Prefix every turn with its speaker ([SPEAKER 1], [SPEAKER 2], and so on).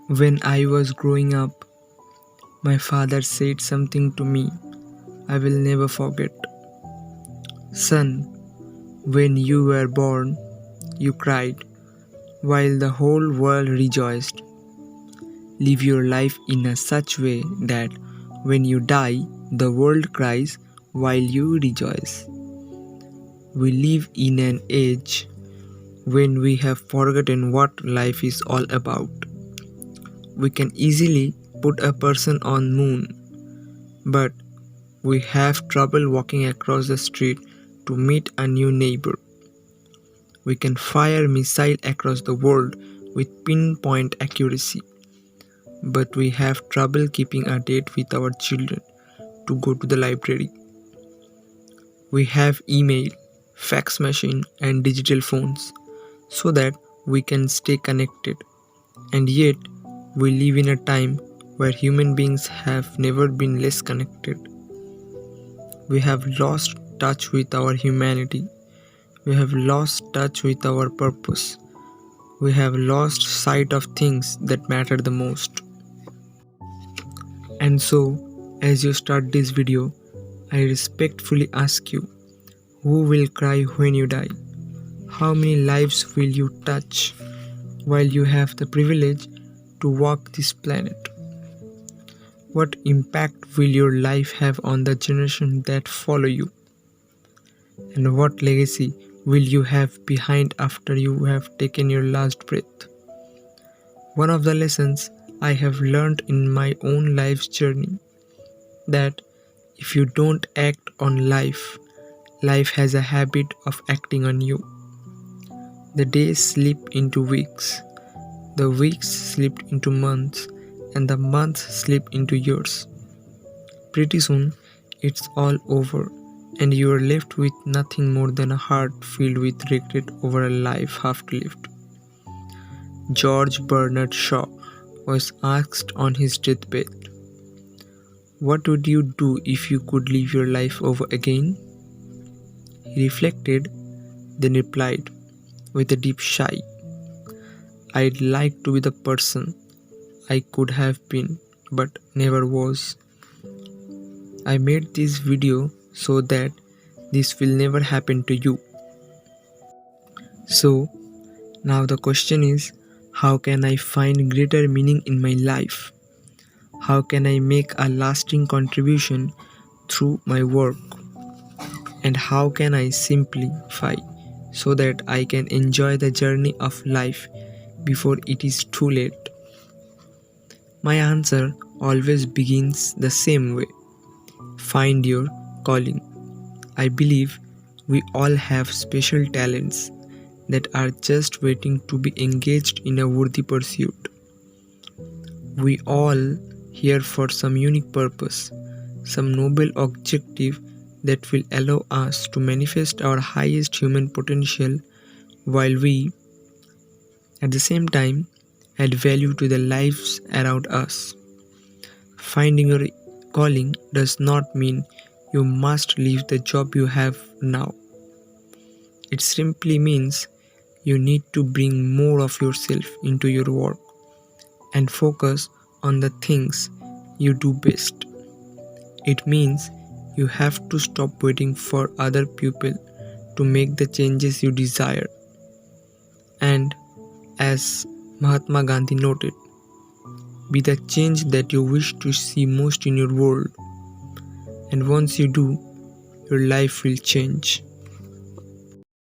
[SPEAKER 1] When I was growing up, my father said something to me I will never forget. Son, when you were born, you cried while the whole world rejoiced. Live your life in a such way that when you die, the world cries while you rejoice. We live in an age when we have forgotten what life is all about. We can easily put a person on moon, but we have trouble walking across the street to meet a new neighbor. We can fire missile across the world with pinpoint accuracy, but we have trouble keeping a date with our children to go to the library. We have email, fax machine and digital phones so that we can stay connected. And yet, we live in a time where human beings have never been less connected. We have lost touch with our humanity. We have lost touch with our purpose. We have lost sight of things that matter the most. And so, as you start this video, I respectfully ask you, who will cry when you die? How many lives will you touch while you have the privilege to walk this planet? What impact will your life have on the generation that follow you? And what legacy will you have behind after you have taken your last breath? One of the lessons I have learned in my own life's journey that if you don't act on life, life has a habit of acting on you. The days slip into weeks, the weeks slip into months, and the months slip into years. Pretty soon, it's all over, and you are left with nothing more than a heart filled with regret over a life half lived. George Bernard Shaw was asked on his deathbed, "What would you do if you could live your life over again?" He reflected, then replied with a deep sigh, "I'd like to be the person I could have been but never was." I made this video so that this will never happen to you. So, now the question is, how can I find greater meaning in my life? How can I make a lasting contribution through my work? And how can I simplify so that I can enjoy the journey of life before it is too late? My answer always begins the same way. Find your calling. I believe we all have special talents that are just waiting to be engaged in a worthy pursuit. We all here for some unique purpose, some noble objective that will allow us to manifest our highest human potential while we, at the same time, add value to the lives around us. Finding your calling does not mean you must leave the job you have now. It simply means you need to bring more of yourself into your work and focus on the things you do best. It means you have to stop waiting for other people to make the changes you desire. And as Mahatma Gandhi noted, be the change that you wish to see most in your world. And once you do, your life will change.